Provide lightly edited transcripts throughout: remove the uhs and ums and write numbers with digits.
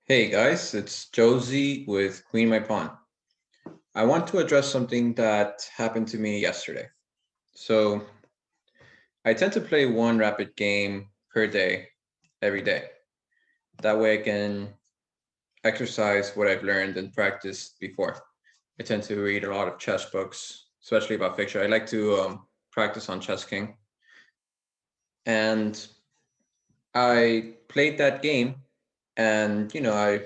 Hey guys, it's Josie with Queen My Pawn. I want to address something that happened to me yesterday. So I tend to play one rapid game per day, every day. That way I can exercise what I've learned and practiced before. I tend to read a lot of chess books, especially about fiction. I like to practice on Chess King. And I played that game and, I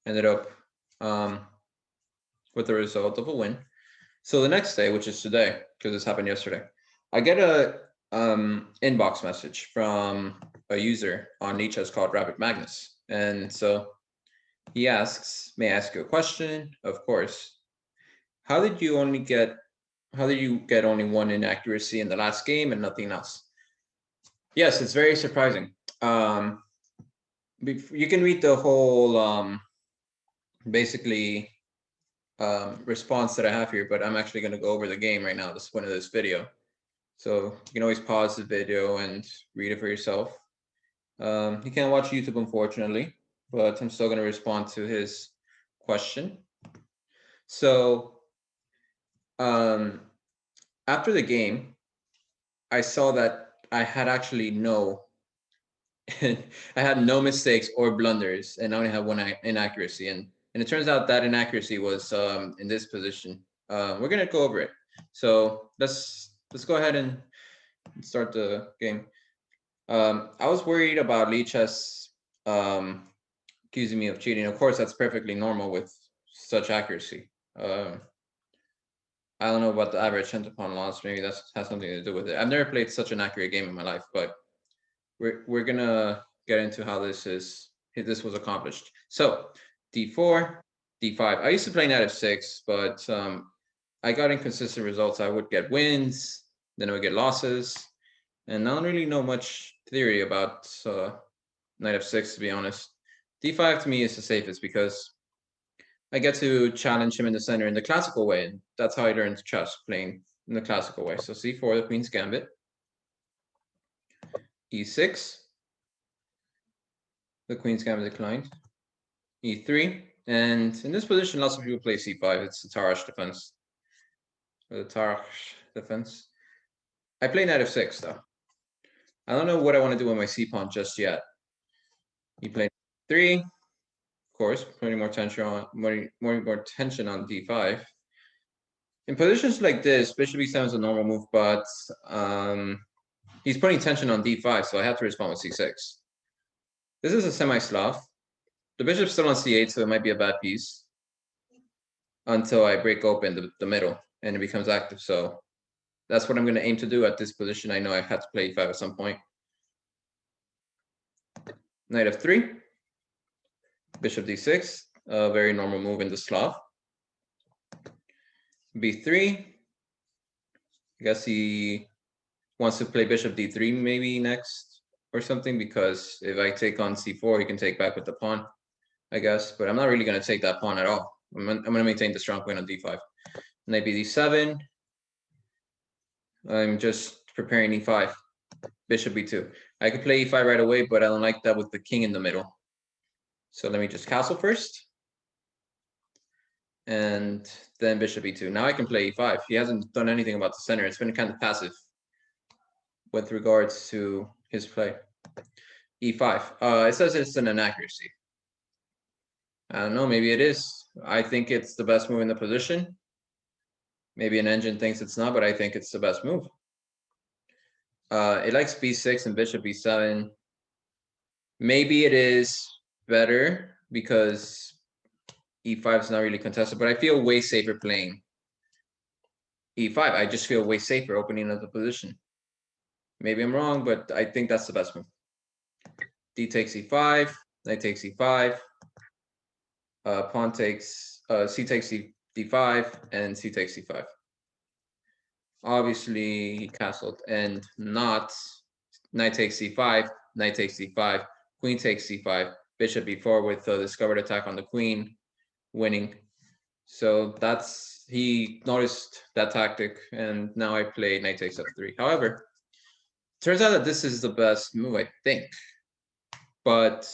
ended up um, with the result of a win. So the next day, which is today, because this happened yesterday, I get a inbox message from a user on Nietzsche's called Rabbit Magnus. And so he asks, may I ask you a question? Of course. How did you get only one inaccuracy in the last game and nothing else? Yes, it's very surprising. You can read the whole basically response that I have here, but I'm actually going to go over the game right now, this point of this video. So you can always pause the video and read it for yourself. You can't watch YouTube, unfortunately, but I'm still going to respond to his question. So after the game, I saw that I had actually I had no mistakes or blunders, and I only had one inaccuracy. And it turns out that inaccuracy was in this position. We're gonna go over it. So let's go ahead and start the game. I was worried about Lichess accusing me of cheating. Of course, that's perfectly normal with such accuracy. I don't know about the average centipon loss. Maybe that has something to do with it. I've never played such an accurate game in my life, but we're gonna get into how this was accomplished. So d4, d5. I used to play knight f6, but I got inconsistent results. I would get wins, then I would get losses, and I don't really know much theory about knight f6, to be honest. d5 to me is the safest because I get to challenge him in the center in the classical way. And that's how I learned chess, playing in the classical way. So c4, the queen's gambit. e6, the queen's gambit declined. e3, and in this position, lots of people play c5. It's the Tarrasch defense. The Tarrasch defense. I play knight f6 though. I don't know what I want to do with my c-pawn just yet. You play 3, of course, putting more tension on more tension on d5. In positions like this, bishop e7 is a normal move, but he's putting tension on d5, so I have to respond with c6. This is a semi-Slav. The bishop's still on c8, so it might be a bad piece until I break open the middle and it becomes active. So that's what I'm going to aim to do at this position. I know I had to play e5 at some point. Knight f3, bishop d6, a very normal move in the Slav. b3, I guess he wants to play bishop d3 maybe next or something, because if I take on c4, he can take back with the pawn, I guess. But I'm not really going to take that pawn at all. I'm going to maintain the strong point on d5. Knight b7. I'm just preparing e5. Bishop b2. I could play e5 right away, but I don't like that with the king in the middle. So let me just castle first. And then bishop e2. Now I can play e5. He hasn't done anything about the center. It's been kind of passive with regards to his play. e5. It says it's an inaccuracy. I don't know, maybe it is. I think it's the best move in the position. Maybe an engine thinks it's not, but I think it's the best move. It likes b6 and bishop b7. Maybe it is better because e5 is not really contested, but I feel way safer playing e5. I just feel way safer opening up the position. Maybe I'm wrong, but I think that's the best move. D takes e5, knight takes e5, pawn takes, c takes d5, and c takes c5. Obviously, he castled, and not knight takes c5, knight takes c5, queen takes c5, bishop b4 with a discovered attack on the queen, winning. So he noticed that tactic, and now I play knight takes f3. However, turns out that this is the best move, I think. But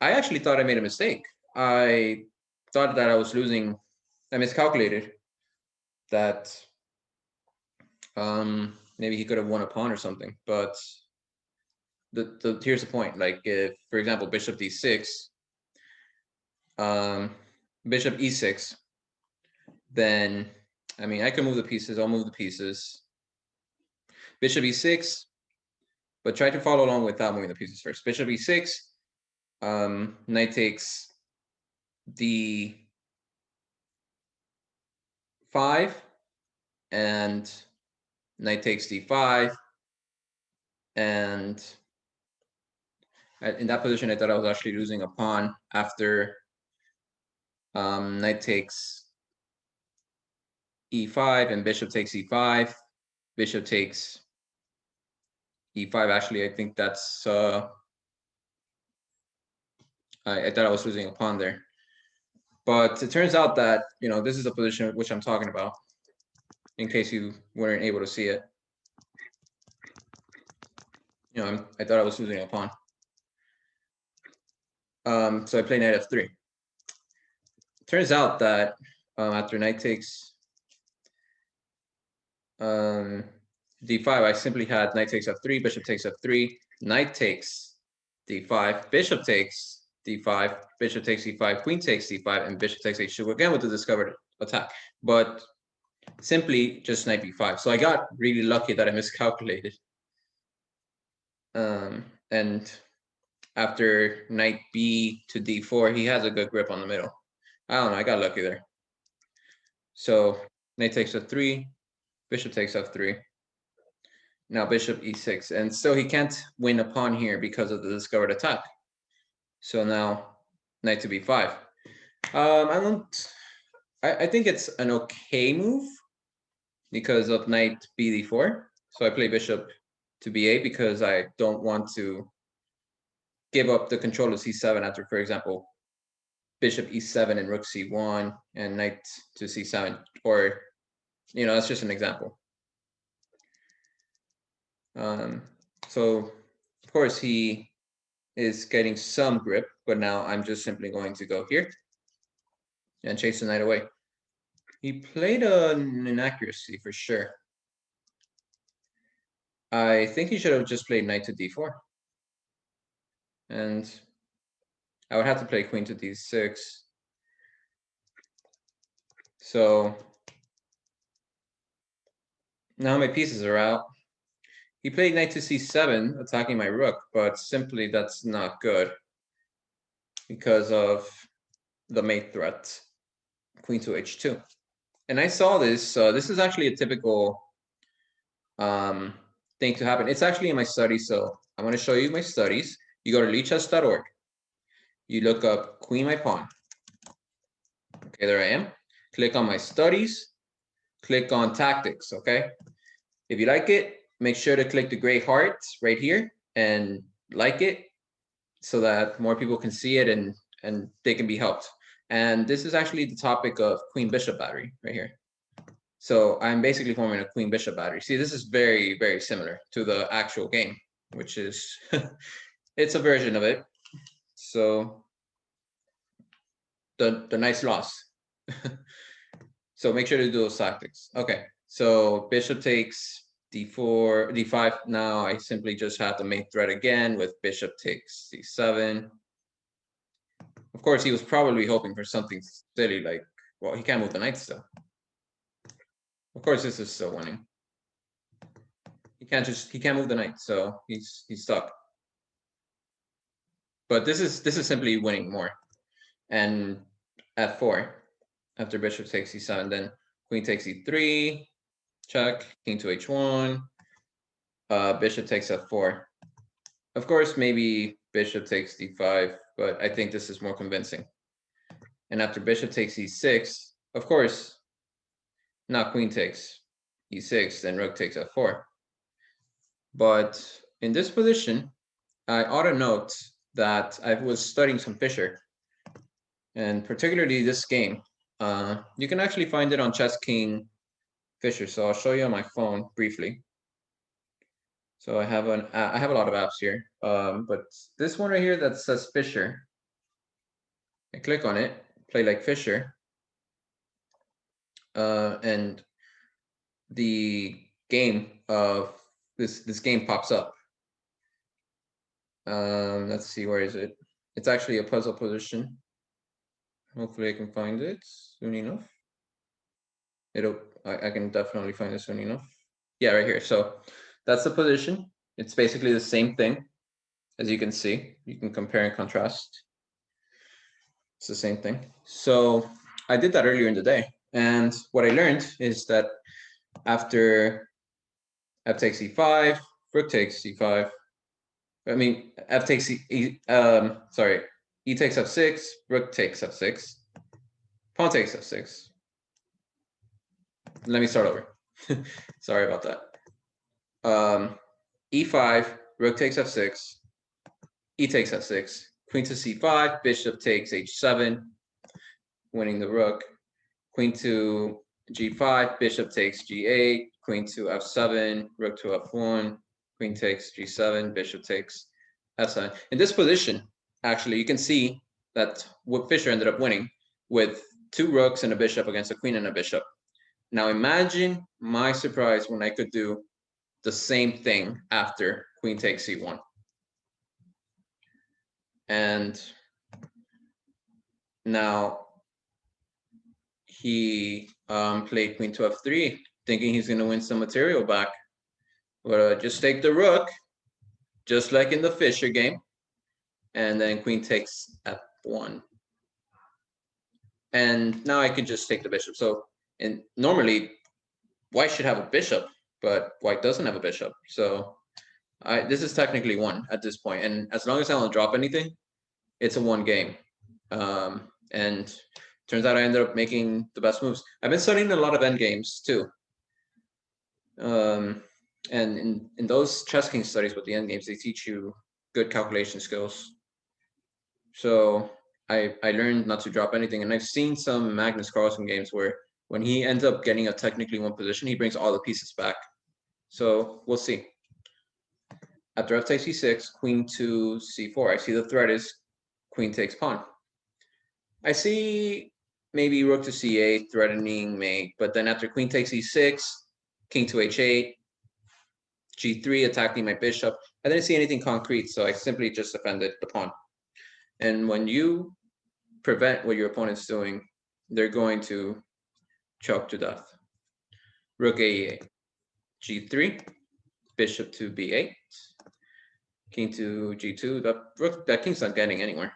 I actually thought I made a mistake. I thought that I was losing. I miscalculated that maybe he could have won a pawn or something. But here's the point. Like if, for example, bishop d6, um, bishop e6, then I mean I can move the pieces. I'll move the pieces. Bishop e6, but try to follow along without moving the pieces first. Bishop e6, knight takes d5, and knight takes d5, and in that position, I thought I was actually losing a pawn after knight takes e5 and bishop takes e5. Bishop takes e5. Actually, I think that's I thought I was losing a pawn there, but it turns out that this is the position which I'm talking about. In case you weren't able to see it, I thought I was losing a pawn. So I play knight f3. Turns out that after knight takes d5, I simply had knight takes f3, bishop takes f3, knight takes d5, bishop takes d5, bishop takes e5, queen takes d5, and bishop takes h2, again with the discovered attack, but simply just knight b5. So I got really lucky that I miscalculated. And after knight b to d4, he has a good grip on the middle. I don't know, I got lucky there. So knight takes f3, bishop takes f3. Now bishop e6, and still he can't win a pawn here because of the discovered attack. So now knight to b5. I think it's an okay move because of knight b d4. So I play bishop to b8 because I don't want to give up the control of c7 after, for example, bishop e7 and rook c1 and knight to c7, or that's just an example. So of course he is getting some grip, but now I'm just simply going to go here and chase the knight away. He played an inaccuracy for sure. I think he should have just played knight to d4. And I would have to play queen to d6. So now my pieces are out. He played knight to c7, attacking my rook, but simply that's not good because of the mate threat, queen to h2. And I saw this. This is actually a typical thing to happen. It's actually in my studies, so I'm going to show you my studies. You go to lichess.org. You look up queen my pawn. Okay, there I am. Click on my studies. Click on tactics. Okay. If you like it, make sure to click the gray heart right here and like it so that more people can see it and they can be helped. And this is actually the topic of queen bishop battery right here. So I'm basically forming a queen bishop battery. See, this is very, very similar to the actual game, which is, it's a version of it. So the nice loss. So make sure to do those tactics. Okay, so bishop takes d4, d5. Now I simply just have the mate threat again with bishop takes c7. Of course, he was probably hoping for something silly like, well, he can't move the knight still. Of course, this is still winning. He can't move the knight, so he's stuck. But this is simply winning more. And f4 after bishop takes c7, then queen takes e3, check, king to h1, bishop takes f4. Of course, maybe bishop takes d5, but I think this is more convincing. And after bishop takes e6, of course, not queen takes e6, then rook takes f4. But in this position, I ought to note that I was studying some Fischer, and particularly this game. You can actually find it on Chess King Fischer, so I'll show you on my phone briefly. So I have a lot of apps here, but this one right here that says Fischer, I click on it, play like Fisher, and the game of this game pops up. Let's see, where is it? It's actually a puzzle position. Hopefully I can find it soon enough. I can definitely find it soon enough. Yeah, right here. So that's the position. It's basically the same thing, as you can see. You can compare and contrast. It's the same thing. So I did that earlier in the day. And what I learned is that after f takes e5, rook takes c5. I mean, f takes sorry, e takes f6, rook takes f6, pawn takes f6. Let me start over. Sorry about that. E5, rook takes f6, e takes f6, queen to c5, bishop takes h7, winning the rook. Queen to g5, bishop takes g8, queen to f7, rook to f1, queen takes g7, bishop takes f7. In this position, actually, you can see that Fisher ended up winning with 2 rooks and a bishop against a queen and a bishop. Now imagine my surprise when I could do the same thing after queen takes c1. And now he played queen to f3, thinking he's going to win some material back. But just take the rook, just like in the Fisher game, and then queen takes f1. And now I can just take the bishop. So, and normally, white should have a bishop, but white doesn't have a bishop. So this is technically won at this point. And as long as I don't drop anything, it's a 1 game. And turns out I ended up making the best moves. I've been studying a lot of endgames too. And in those chess king studies with the endgames, they teach you good calculation skills. So I learned not to drop anything. And I've seen some Magnus Carlsen games where when he ends up getting a technically won position, he brings all the pieces back. So we'll see. After f takes c6, queen to c4. I see the threat is queen takes pawn. I see maybe rook to c8 threatening mate, but then after queen takes e6, king to h8, g3 attacking my bishop. I didn't see anything concrete, so I simply just defended the pawn. And when you prevent what your opponent's doing, they're going to choke to death. Rook a8, g3, bishop to b8, king to g2. That king's not getting anywhere.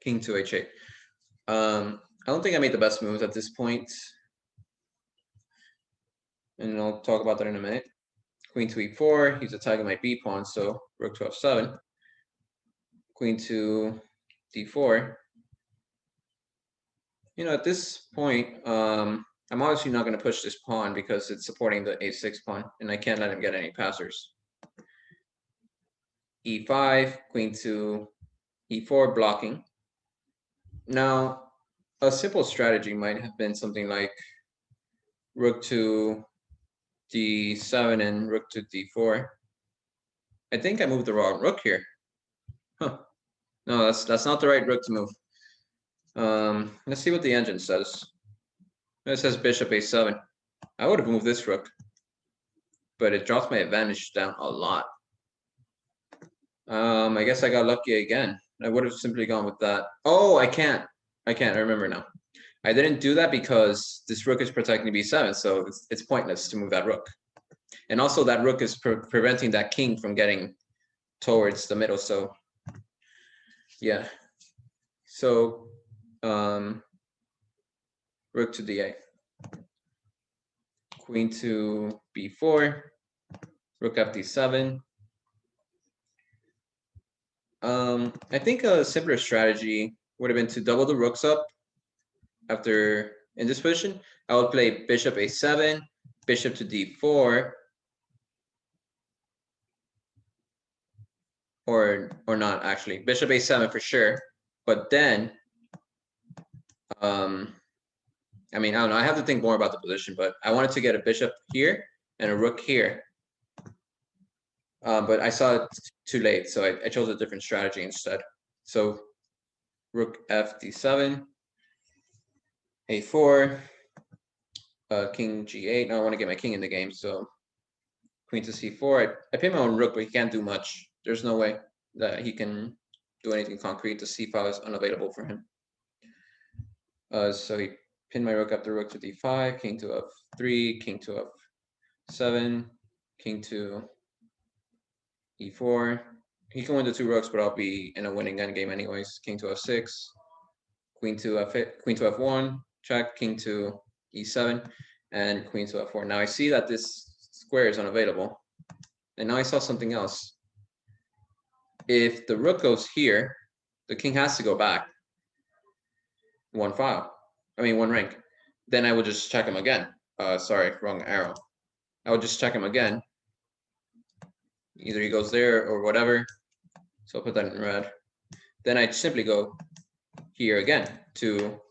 King to h8. I don't think I made the best moves at this point, and I'll talk about that in a minute. Queen to e4. He's attacking my b pawn, so rook to f7. Queen to d4. At this point, I'm obviously not going to push this pawn because it's supporting the a6 pawn, and I can't let him get any passers. e5, queen to e4, blocking. Now, a simple strategy might have been something like rook to d7 and rook to d4. I think I moved the wrong rook here. Huh. No, that's not the right rook to move. Let's see what the engine says. It says bishop a7. I would have moved this rook, but it drops my advantage down a lot. I guess I got lucky again. I would have simply gone with that. Oh, I can't. I remember now. I didn't do that because this rook is protecting b7, so it's pointless to move that rook. And also that rook is preventing that king from getting towards the middle, so yeah. So rook to d8. Queen to b4. Rook f d7. I think a simpler strategy would have been to double the rooks up after in this position. I would play bishop a7, bishop to d4, or not actually. Bishop a7 for sure. But then I mean, I don't know. I have to think more about the position, but I wanted to get a bishop here and a rook here. But I saw it too late, so I chose a different strategy instead. So rook f d7, a4, king g8. Now I want to get my king in the game, so queen to c4. I pin my own rook, but he can't do much. There's no way that he can do anything concrete. The c file is unavailable for him. So he pinned my rook up the rook to d5, king to f3, king to f7, king to e4. He can win the 2 rooks, but I'll be in a winning endgame anyways. King to f6, queen to f1, check, king to e7, and queen to f4. Now I see that this square is unavailable, and now I saw something else. If the rook goes here, the king has to go back 1 rank. Then I will just check him again. Sorry, wrong arrow. I will just check him again. Either he goes there or whatever. So I'll put that in red. Then I simply go here again to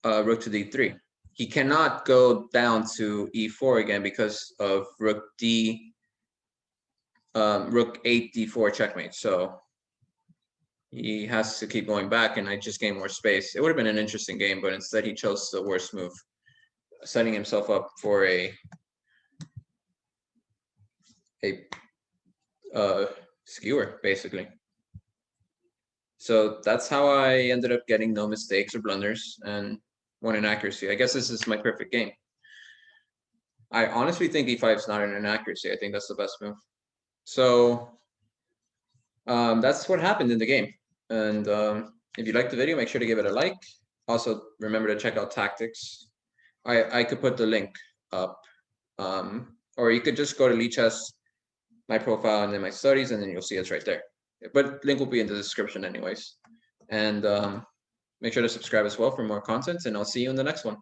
rook to d3. He cannot go down to e4 again because of rook 8 d4 checkmate. So he has to keep going back, and I just gain more space. It would have been an interesting game, but instead he chose the worst move, setting himself up for a skewer, basically. So that's how I ended up getting no mistakes or blunders and won inaccuracy. I guess this is my perfect game. I honestly think e5 is not an inaccuracy. I think that's the best move. So that's what happened in the game. And if you liked the video, make sure to give it a like. Also, remember to check out tactics. I could put the link up, or you could just go to Lichess, my profile, and then my studies, and then you'll see it's right there. But link will be in the description anyways. And make sure to subscribe as well for more content, and I'll see you in the next one.